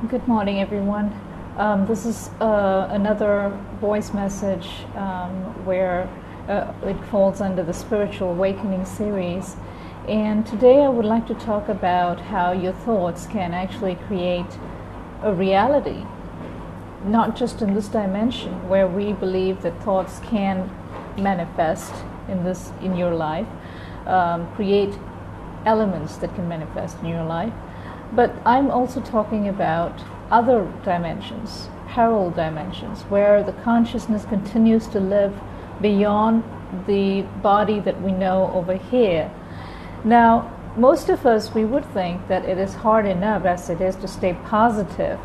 Good morning, everyone. This is another voice message where it falls under the Spiritual Awakening series. And today I would like to talk about how your thoughts can actually create a reality, not just in this dimension where we believe that thoughts can manifest in your life, create elements that can manifest in your life. But I'm also talking about other dimensions, parallel dimensions, where the consciousness continues to live beyond the body that we know over here. Now, most of us, we would think that it is hard enough as it is to stay positive,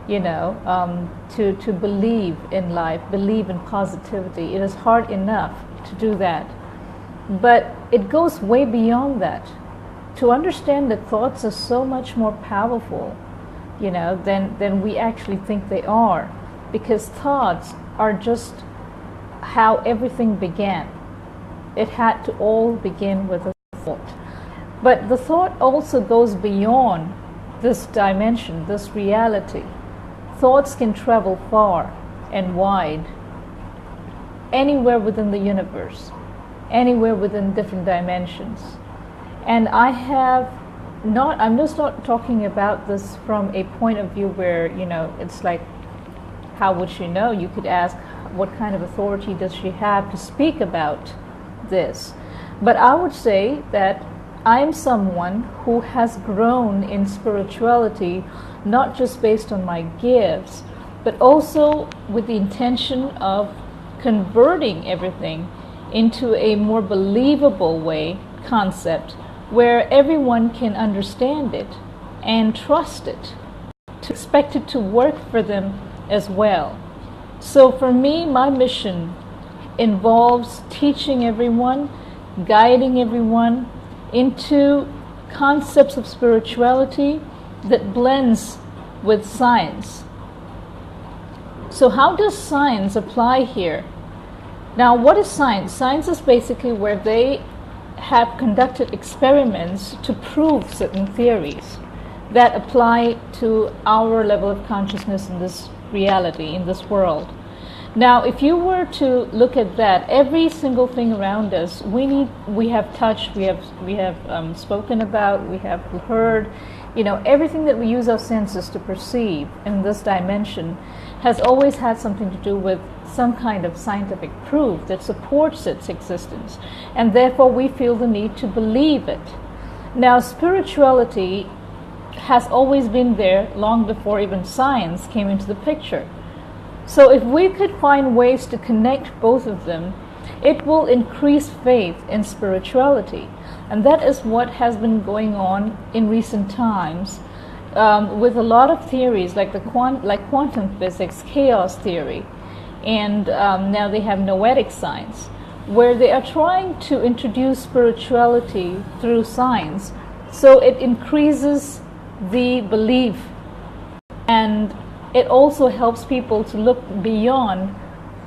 to believe in life, believe in positivity. It is hard enough to do that. But it goes way beyond that. To understand that thoughts are so much more powerful, than we actually think they are, because thoughts are just how everything began. It had to all begin with a thought. But the thought also goes beyond this dimension, this reality. Thoughts can travel far and wide, anywhere within the universe, anywhere within different dimensions. And I'm just not talking about this from a point of view where, it's like, how would she know? You could ask, what kind of authority does she have to speak about this? But I would say that I'm someone who has grown in spirituality, not just based on my gifts, but also with the intention of converting everything into a more believable concept, where everyone can understand it and trust it, to expect it to work for them as well. So for me, my mission involves teaching everyone, guiding everyone into concepts of spirituality that blends with science. So how does science apply here? Now, what is science? Science is basically where they have conducted experiments to prove certain theories that apply to our level of consciousness in this reality, in this world. Now, if you were to look at that, every single thing around us, we have touched, we have spoken about, we have heard, everything that we use our senses to perceive in this dimension has always had something to do with some kind of scientific proof that supports its existence, and therefore we feel the need to believe it. Now, spirituality has always been there long before even science came into the picture. So if we could find ways to connect both of them, it will increase faith in spirituality. And that is what has been going on in recent times with a lot of theories like quantum physics, chaos theory, and now they have noetic science, where they are trying to introduce spirituality through science, so it increases the belief, and it also helps people to look beyond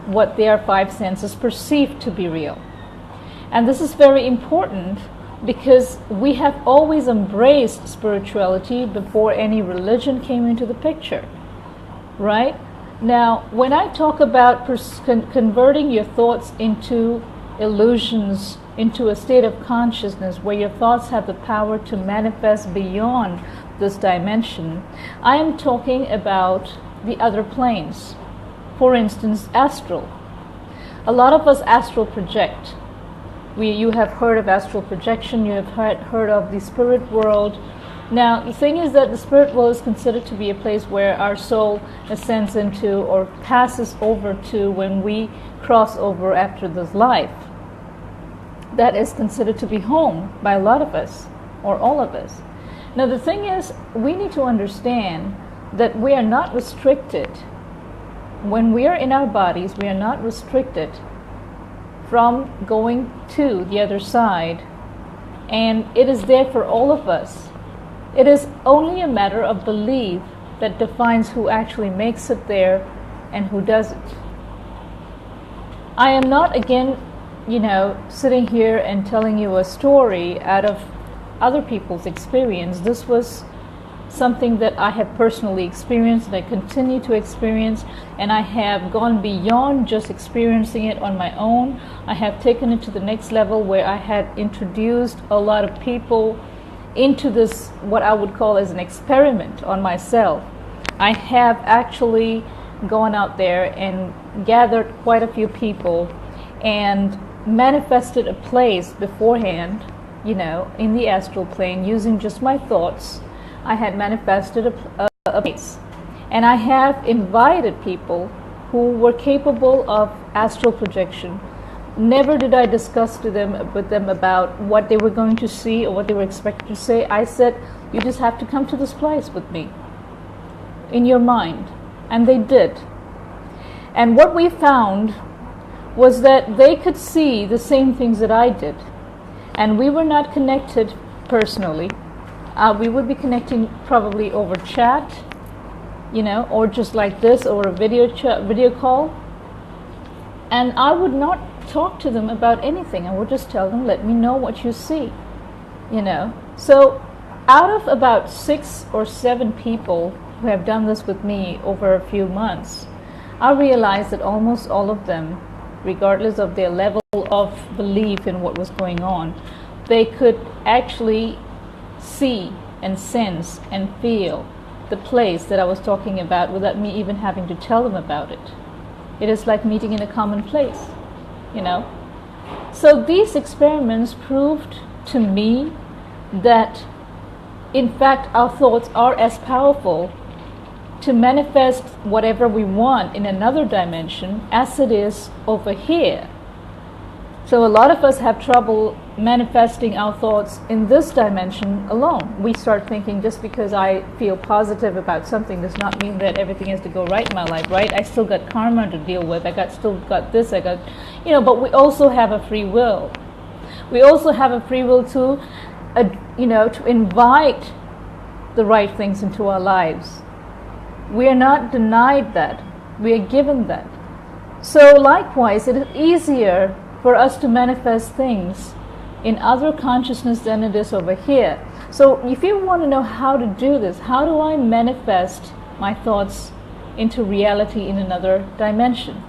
what their five senses perceive to be real. And this is very important because we have always embraced spirituality before any religion came into the picture, right? Now, when I talk about converting your thoughts into illusions, into a state of consciousness where your thoughts have the power to manifest beyond this dimension, I am talking about the other planes. For instance, astral. A lot of us astral project. You have heard of astral projection, you have heard of the spirit world. Now, the thing is that the spirit world is considered to be a place where our soul ascends into or passes over to when we cross over after this life. That is considered to be home by a lot of us, or all of us. Now, the thing is, we need to understand that we are not restricted. When we are in our bodies, we are not restricted from going to the other side, and it is there for all of us. It is only a matter of belief that defines who actually makes it there and who doesn't. I am not, again, sitting here and telling you a story out of other people's experience. This was something that I have personally experienced and I continue to experience, and I have gone beyond just experiencing it on my own. I have taken it to the next level where I had introduced a lot of people into this, what I would call as an experiment on myself. I have actually gone out there and gathered quite a few people and manifested a place beforehand, in the astral plane using just my thoughts. I had manifested a place, and I have invited people who were capable of astral projection. Never did I discuss with them about what they were going to see or what they were expected to say. I said, you just have to come to this place with me in your mind. And they did. And what we found was that they could see the same things that I did. And we were not connected personally. We would be connecting probably over chat, or just like this, or a video call. And I would not talk to them about anything. I would just tell them, let me know what you see, So out of about 6 or 7 people who have done this with me over a few months, I realized that almost all of them, regardless of their level of belief in what was going on, they could actually see and sense and feel the place that I was talking about without me even having to tell them about it. It is like meeting in a common place, So these experiments proved to me that, in fact, our thoughts are as powerful to manifest whatever we want in another dimension as it is over here. So a lot of us have trouble manifesting our thoughts in this dimension alone. We start thinking, just because I feel positive about something does not mean that everything has to go right in my life, right? I still got karma to deal with. Still got this. But we also have a free will. We also have a free will to invite the right things into our lives. We are not denied that. We are given that. So likewise, it is easier for us to manifest things in other consciousness than it is over here. So if you want to know how to do this, how do I manifest my thoughts into reality in another dimension?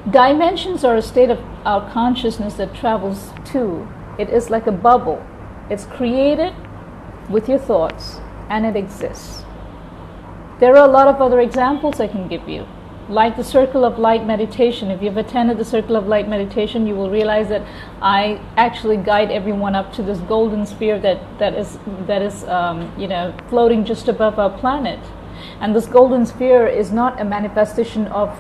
Dimensions are a state of our consciousness that travels to. It is like a bubble. It's created with your thoughts, and it exists. There are a lot of other examples I can give you, like the Circle of Light meditation. If you've attended the Circle of Light meditation, you will realize that I actually guide everyone up to this golden sphere that is floating just above our planet. And this golden sphere is not a manifestation of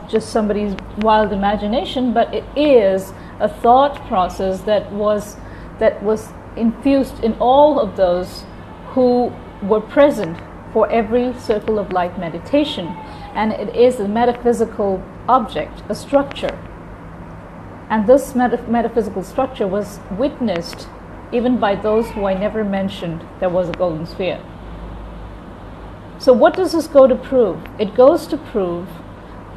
just somebody's wild imagination, but it is a thought process that was infused in all of those who were present for every Circle of Light meditation. And it is a metaphysical object, a structure. And this metaphysical structure was witnessed even by those who I never mentioned there was a golden sphere. So what does this go to prove? It goes to prove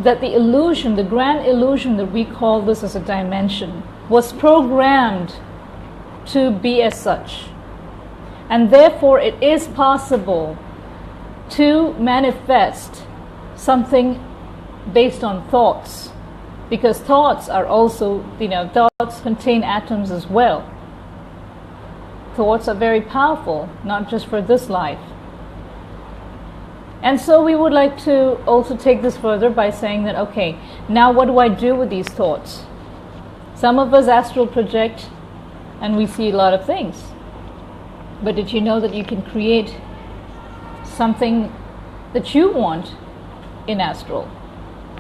that the illusion, the grand illusion that we call this as a dimension, was programmed to be as such. And therefore it is possible to manifest something based on thoughts, because thoughts are also, thoughts contain atoms as well. Thoughts are very powerful, not just for this life. And so we would like to also take this further by saying that, okay, now what do I do with these thoughts? Some of us astral project and we see a lot of things. But did you know that you can create something that you want in astral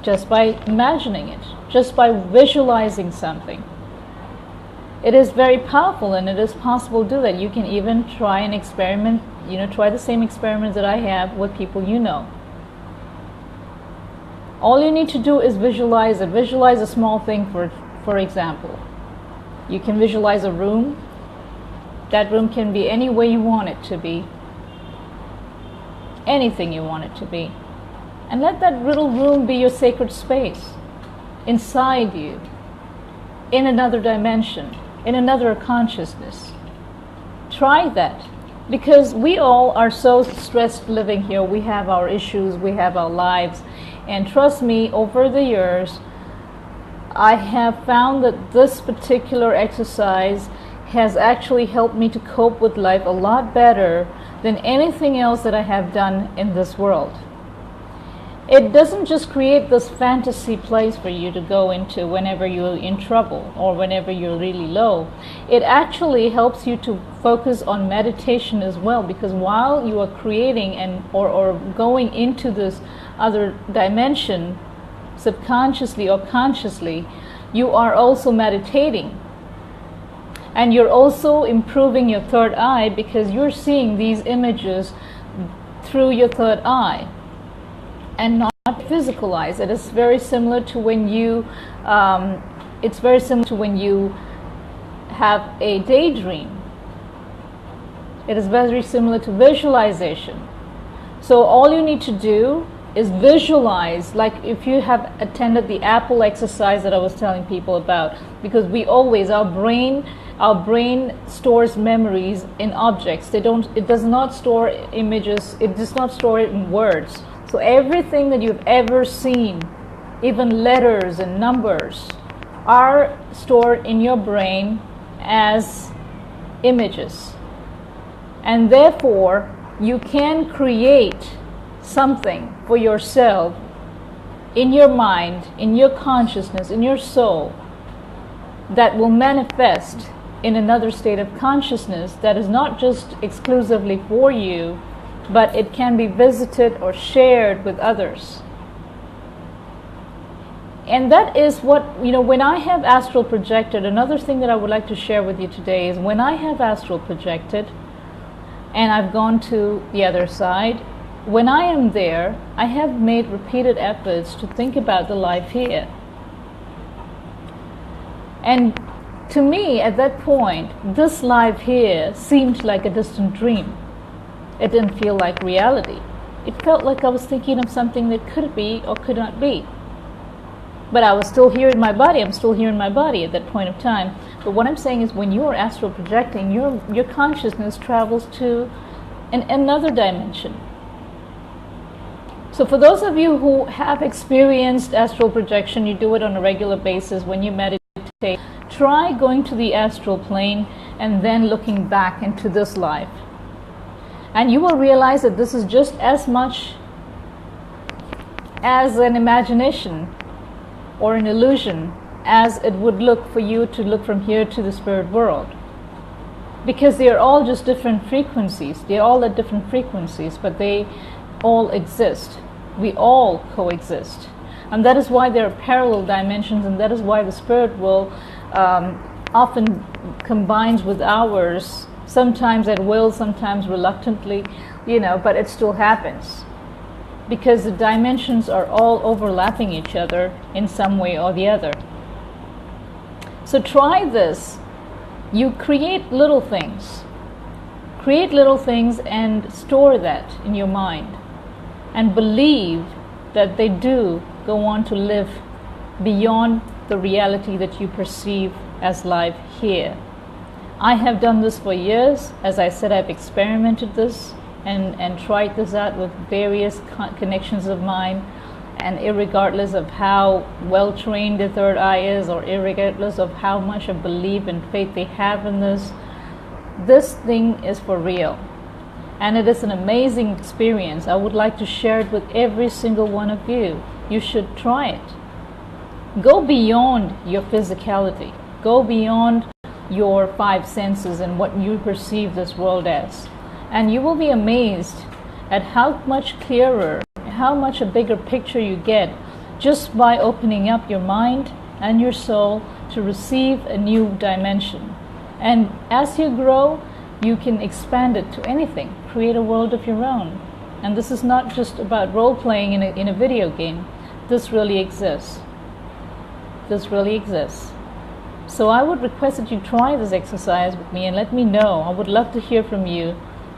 just by imagining it, just by visualizing something? It is very powerful, and it is possible to do that. You can even try an experiment, try the same experiments that I have with people you know. All you need to do is visualize it. Visualize a small thing, for example. You can visualize a room. That room can be any way you want it to be. Anything you want it to be. And let that little room be your sacred space. Inside you. In another dimension. In another consciousness. Try that. Because we all are so stressed living here. We have our issues, we have our lives. And trust me, over the years, I have found that this particular exercise has actually helped me to cope with life a lot better than anything else that I have done in this world. It doesn't just create this fantasy place for you to go into whenever you're in trouble or whenever you're really low. It actually helps you to focus on meditation as well, because while you are creating or going into this other dimension, subconsciously or consciously, you are also meditating. And you're also improving your third eye, because you're seeing these images through your third eye and not physical eyes. It is very similar to when you have a daydream. It is very similar to visualization. So all you need to do is visualize, like if you have attended the Apple exercise that I was telling people about, because we always, our brain stores memories in objects. It does not store images, it does not store it in words. So everything that you've ever seen, even letters and numbers, are stored in your brain as images. And therefore, you can create something for yourself in your mind, in your consciousness, in your soul, that will manifest in another state of consciousness that is not just exclusively for you, but it can be visited or shared with others. And that is what, when I have astral projected, another thing that I would like to share with you today is when I have astral projected and I've gone to the other side, when I am there, I have made repeated efforts to think about the life here. And to me, at that point, this life here seemed like a distant dream. It didn't feel like reality. It felt like I was thinking of something that could be or could not be. But I was still here in my body. I'm still here in my body at that point of time. But what I'm saying is, when you are astral projecting, your consciousness travels to another dimension. So for those of you who have experienced astral projection, you do it on a regular basis when you meditate, try going to the astral plane and then looking back into this life. And you will realize that this is just as much as an imagination or an illusion as it would look for you to look from here to the spirit world. Because they are all just different frequencies. They are all at different frequencies, but they all exist. We all coexist. And that is why there are parallel dimensions, and that is why the spirit world often combines with ours, sometimes at will, sometimes reluctantly, but it still happens. Because the dimensions are all overlapping each other in some way or the other. So try this. You create little things. Create little things and store that in your mind. And believe that they do go on to live beyond the reality that you perceive as life here. I have done this for years. As I said, I've experimented this and tried this out with various connections of mine, and irregardless of how well trained the third eye is, or irregardless of how much of belief and faith they have in this thing is for real. And it is an amazing experience. I would like to share it with every single one of you. You should try it. Go beyond your physicality. Go beyond your five senses and what you perceive this world as. And you will be amazed at how much clearer, how much a bigger picture you get just by opening up your mind and your soul to receive a new dimension. And as you grow, you can expand it to anything, create a world of your own. And this is not just about role-playing in a video game. This really exists. This really exists. So I would request that you try this exercise with me and let me know. I would love to hear from you,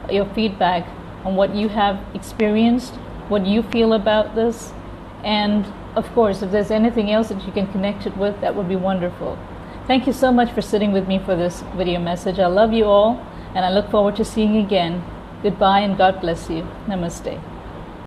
your feedback on what you have experienced, what you feel about this, and of course, if there's anything else that you can connect it with, that would be wonderful. Thank you so much for sitting with me for this video message. I love you all, And I look forward to seeing you again. Goodbye and God bless you. Namaste.